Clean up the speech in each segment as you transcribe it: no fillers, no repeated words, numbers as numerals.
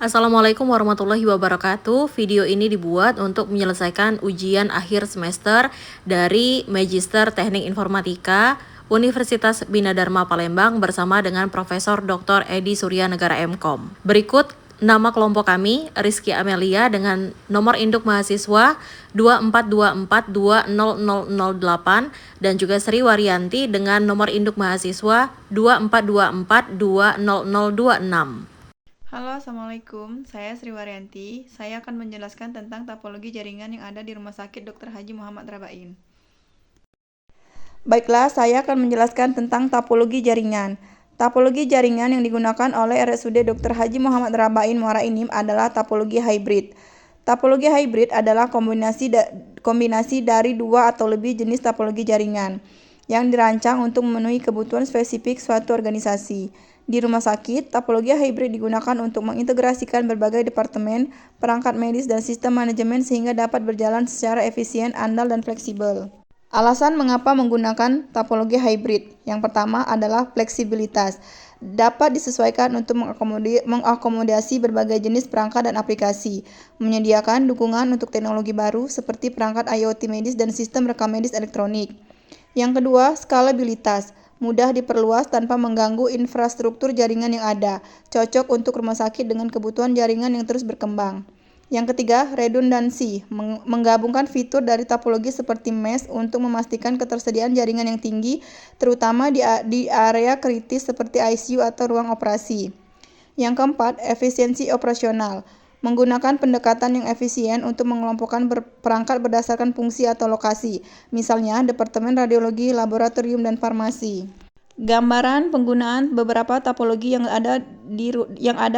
Assalamualaikum warahmatullahi wabarakatuh. Video ini dibuat untuk menyelesaikan ujian akhir semester dari Magister Teknik Informatika Universitas Bina Dharma Palembang bersama dengan Profesor Dr. Edi Surya Negara MKom. Berikut nama kelompok kami, Rizky Amelia dengan nomor induk mahasiswa 2424200008 dan juga Sri Waryanti dengan nomor induk mahasiswa 2424200026. Halo, Assalamualaikum. Saya Sri Waryanti. Saya akan menjelaskan tentang topologi jaringan yang ada di Rumah Sakit Dr. Haji Muhammad Rabain. Baiklah, saya akan menjelaskan tentang topologi jaringan. Topologi jaringan yang digunakan oleh RSUD Dr. Haji Muhammad Rabain Muara Enim adalah topologi hybrid. Topologi hybrid adalah kombinasi dari dua atau lebih jenis topologi jaringan yang dirancang untuk memenuhi kebutuhan spesifik suatu organisasi. Di rumah sakit, topologi hybrid digunakan untuk mengintegrasikan berbagai departemen, perangkat medis, dan sistem manajemen sehingga dapat berjalan secara efisien, andal, dan fleksibel. Alasan mengapa menggunakan topologi hybrid. Yang pertama adalah fleksibilitas. Dapat disesuaikan untuk mengakomodasi berbagai jenis perangkat dan aplikasi, menyediakan dukungan untuk teknologi baru seperti perangkat IoT medis dan sistem rekam medis elektronik. Yang kedua, skalabilitas. Mudah diperluas tanpa mengganggu infrastruktur jaringan yang ada, cocok untuk rumah sakit dengan kebutuhan jaringan yang terus berkembang. Yang ketiga, redundansi, menggabungkan fitur dari topologi seperti mesh untuk memastikan ketersediaan jaringan yang tinggi, terutama di area kritis seperti ICU atau ruang operasi. Yang keempat, efisiensi operasional, menggunakan pendekatan yang efisien untuk mengelompokkan perangkat berdasarkan fungsi atau lokasi, misalnya Departemen Radiologi, Laboratorium, dan Farmasi. Gambaran penggunaan beberapa topologi yang ada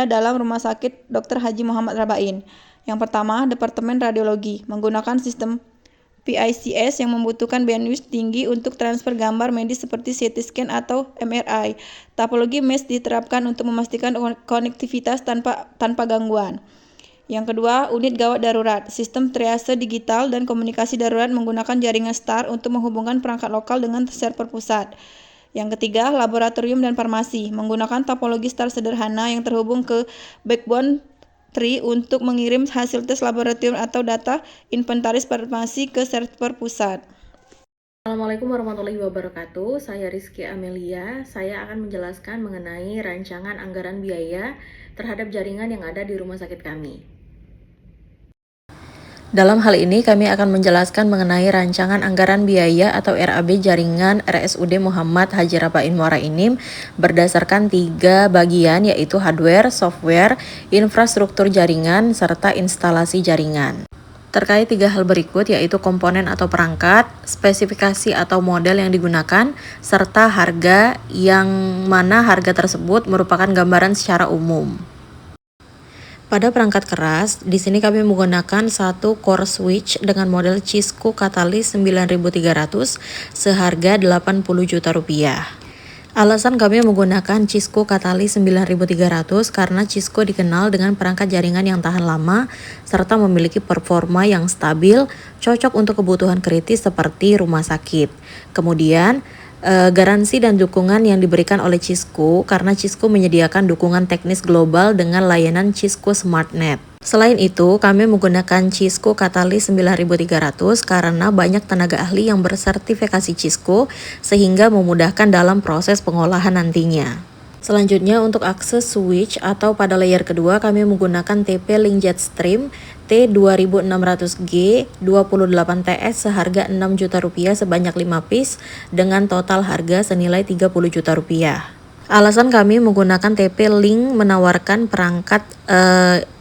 dalam Rumah Sakit Dr. Haji Muhammad Rabain. Yang pertama, Departemen Radiologi, menggunakan sistem PICS yang membutuhkan bandwidth tinggi untuk transfer gambar medis seperti CT scan atau MRI. Topologi mesh diterapkan untuk memastikan konektivitas tanpa gangguan. Yang kedua, unit gawat darurat, sistem triase digital dan komunikasi darurat menggunakan jaringan STAR untuk menghubungkan perangkat lokal dengan server pusat. Yang ketiga, laboratorium dan farmasi, menggunakan topologi STAR sederhana yang terhubung ke backbone tree untuk mengirim hasil tes laboratorium atau data inventaris farmasi ke server pusat. Assalamualaikum warahmatullahi wabarakatuh. Saya Rizky Amelia. Saya akan menjelaskan mengenai rancangan anggaran biaya terhadap jaringan yang ada di rumah sakit kami. Dalam hal ini kami akan menjelaskan mengenai rancangan anggaran biaya atau RAB jaringan RSUD Muhammad Haji Rabain Muara Enim berdasarkan 3 bagian, yaitu hardware, software, infrastruktur jaringan, serta instalasi jaringan. Terkait 3 hal berikut, yaitu komponen atau perangkat, spesifikasi atau model yang digunakan, serta harga, yang mana harga tersebut merupakan gambaran secara umum. Pada perangkat keras, di sini kami menggunakan satu core switch dengan model Cisco Catalyst 9300 seharga 80 juta rupiah. Alasan kami menggunakan Cisco Catalyst 9300 karena Cisco dikenal dengan perangkat jaringan yang tahan lama serta memiliki performa yang stabil, cocok untuk kebutuhan kritis seperti rumah sakit. Kemudian, garansi dan dukungan yang diberikan oleh Cisco karena Cisco menyediakan dukungan teknis global dengan layanan Cisco SmartNet. Selain itu, kami menggunakan Cisco Catalyst 9300 karena banyak tenaga ahli yang bersertifikasi Cisco sehingga memudahkan dalam proses pengolahan nantinya. Selanjutnya, untuk akses switch atau pada layer kedua kami menggunakan TP-Link Jetstream T2600G 28TS seharga 6 juta rupiah sebanyak 5 piece dengan total harga senilai 30 juta rupiah. Alasan kami menggunakan TP-Link menawarkan perangkat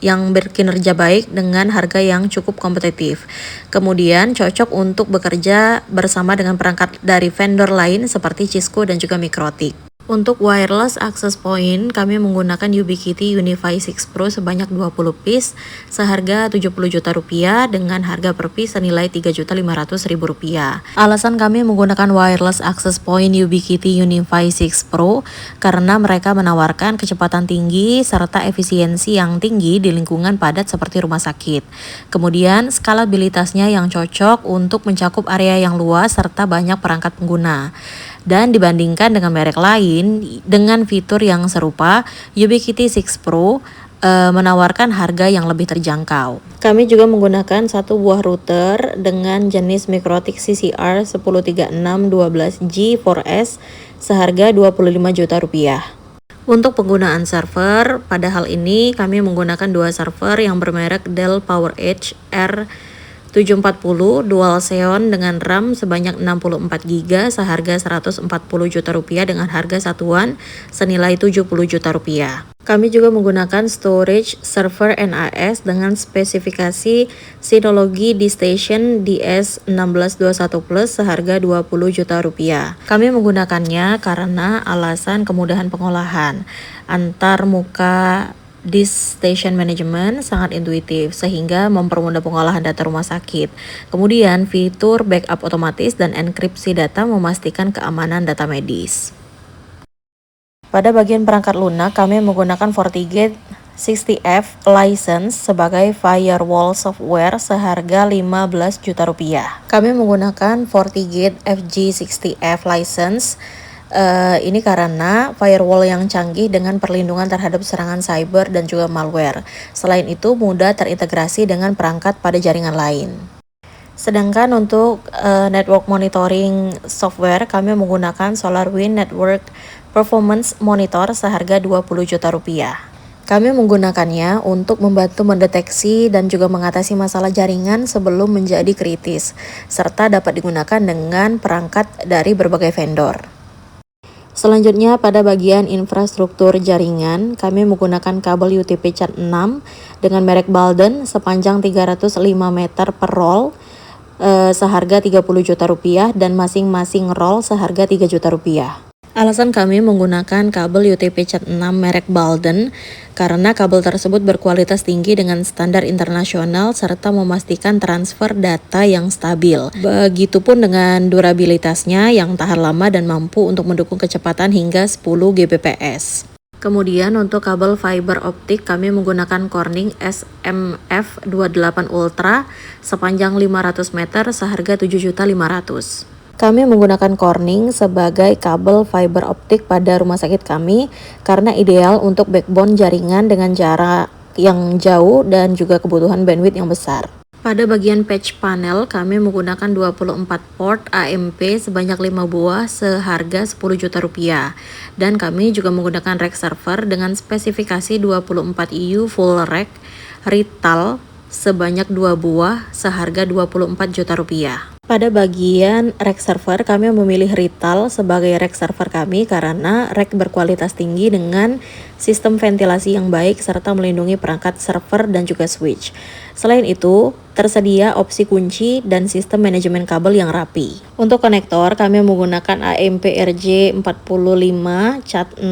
yang berkinerja baik dengan harga yang cukup kompetitif. Kemudian cocok untuk bekerja bersama dengan perangkat dari vendor lain seperti Cisco dan juga Mikrotik. Untuk wireless access point, kami menggunakan Ubiquiti Unify 6 Pro sebanyak 20 piece seharga 70 juta rupiah dengan harga per piece senilai 3.500.000 rupiah. Alasan kami menggunakan wireless access point Ubiquiti Unify 6 Pro karena mereka menawarkan kecepatan tinggi serta efisiensi yang tinggi di lingkungan padat seperti rumah sakit. Kemudian, skalabilitasnya yang cocok untuk mencakup area yang luas serta banyak perangkat pengguna. Dan dibandingkan dengan merek lain dengan fitur yang serupa, Ubiquiti 6 Pro menawarkan harga yang lebih terjangkau. Kami juga menggunakan satu buah router dengan jenis Mikrotik CCR 103612G 4S seharga 25 juta rupiah. Untuk penggunaan server, pada hal ini kami menggunakan dua server yang bermerek Dell PowerEdge R740 Dual Xeon dengan RAM sebanyak 64 GB seharga 140 juta rupiah dengan harga satuan senilai 70 juta rupiah. Kami juga menggunakan storage server NAS dengan spesifikasi Synology DiskStation DS1621 Plus seharga 20 juta rupiah. Kami menggunakannya karena alasan kemudahan pengolahan. Antar muka Disk Station Management sangat intuitif sehingga mempermudah pengolahan data rumah sakit. Kemudian fitur backup otomatis dan enkripsi data memastikan keamanan data medis. Pada bagian perangkat lunak, kami menggunakan FortiGate 60F license sebagai firewall software seharga 15 juta rupiah. Kami menggunakan FortiGate FG60F license ini karena firewall yang canggih dengan perlindungan terhadap serangan cyber dan juga malware. Selain itu, mudah terintegrasi dengan perangkat pada jaringan lain. Sedangkan untuk network monitoring software, kami menggunakan SolarWinds Network Performance Monitor seharga 20 juta rupiah. Kami menggunakannya untuk membantu mendeteksi dan juga mengatasi masalah jaringan sebelum menjadi kritis, serta dapat digunakan dengan perangkat dari berbagai vendor. Selanjutnya pada bagian infrastruktur jaringan, kami menggunakan kabel UTP Cat 6 dengan merek Balden sepanjang 305 meter per roll seharga 30 juta rupiah dan masing-masing roll seharga 3 juta rupiah. Alasan kami menggunakan kabel UTP Cat 6 merek Balden karena kabel tersebut berkualitas tinggi dengan standar internasional serta memastikan transfer data yang stabil. Begitupun dengan durabilitasnya yang tahan lama dan mampu untuk mendukung kecepatan hingga 10 Gbps. Kemudian untuk kabel fiber optik kami menggunakan Corning SMF28 Ultra sepanjang 500 meter seharga 7.500.000. Kami menggunakan Corning sebagai kabel fiber optik pada rumah sakit kami karena ideal untuk backbone jaringan dengan jarak yang jauh dan juga kebutuhan bandwidth yang besar. Pada bagian patch panel, kami menggunakan 24 port AMP sebanyak 5 buah seharga 10 juta rupiah. Dan kami juga menggunakan rack server dengan spesifikasi 24 EU full rack Rital sebanyak 2 buah seharga 24 juta rupiah. Pada bagian rack server, kami memilih Rital sebagai rack server kami karena rack berkualitas tinggi dengan sistem ventilasi yang baik serta melindungi perangkat server dan juga switch. Selain itu, tersedia opsi kunci dan sistem manajemen kabel yang rapi. Untuk konektor, kami menggunakan AMP RJ45 Cat 6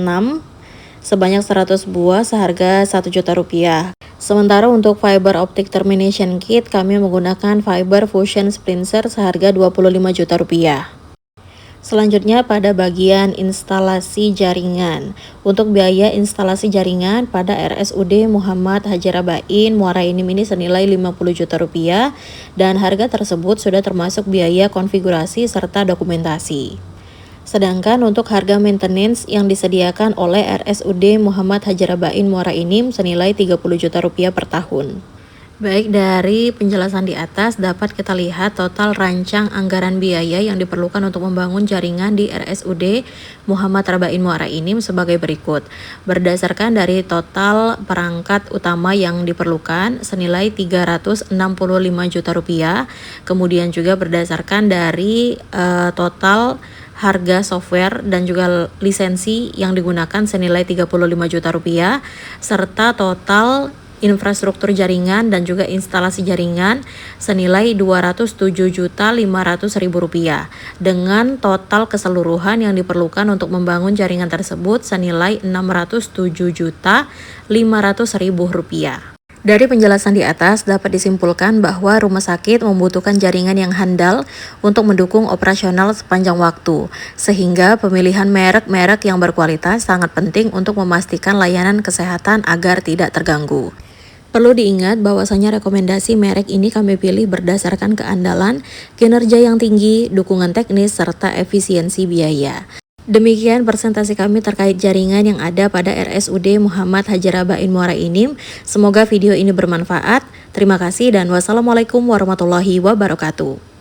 sebanyak 100 buah seharga 1 juta rupiah. Sementara untuk fiber optic termination kit, kami menggunakan fiber fusion splinter seharga 25 juta rupiah. Selanjutnya pada bagian instalasi jaringan. Untuk biaya instalasi jaringan pada RSUD Muhammad Hajirabain Muara Enim ini senilai 50 juta rupiah dan harga tersebut sudah termasuk biaya konfigurasi serta dokumentasi. Sedangkan untuk harga maintenance yang disediakan oleh RSUD Muhammad Hajirabain Muara Enim senilai 30 juta rupiah per tahun. Baik, dari penjelasan di atas dapat kita lihat total rancang anggaran biaya yang diperlukan untuk membangun jaringan di RSUD Muhammad Rabain Muara Enim sebagai berikut. Berdasarkan dari total perangkat utama yang diperlukan senilai 365 juta rupiah, kemudian juga berdasarkan dari total harga software dan juga lisensi yang digunakan senilai 35 juta rupiah serta total infrastruktur jaringan dan juga instalasi jaringan senilai 207.500.000 rupiah dengan total keseluruhan yang diperlukan untuk membangun jaringan tersebut senilai 607.500.000 rupiah. Dari penjelasan di atas dapat disimpulkan bahwa rumah sakit membutuhkan jaringan yang handal untuk mendukung operasional sepanjang waktu, sehingga pemilihan merek-merek yang berkualitas sangat penting untuk memastikan layanan kesehatan agar tidak terganggu. Perlu diingat bahwasanya rekomendasi merek ini kami pilih berdasarkan keandalan, kinerja yang tinggi, dukungan teknis, serta efisiensi biaya. Demikian presentasi kami terkait jaringan yang ada pada RSUD Muhammad Hajirabain Muara Enim. Semoga video ini bermanfaat. Terima kasih dan wassalamualaikum warahmatullahi wabarakatuh.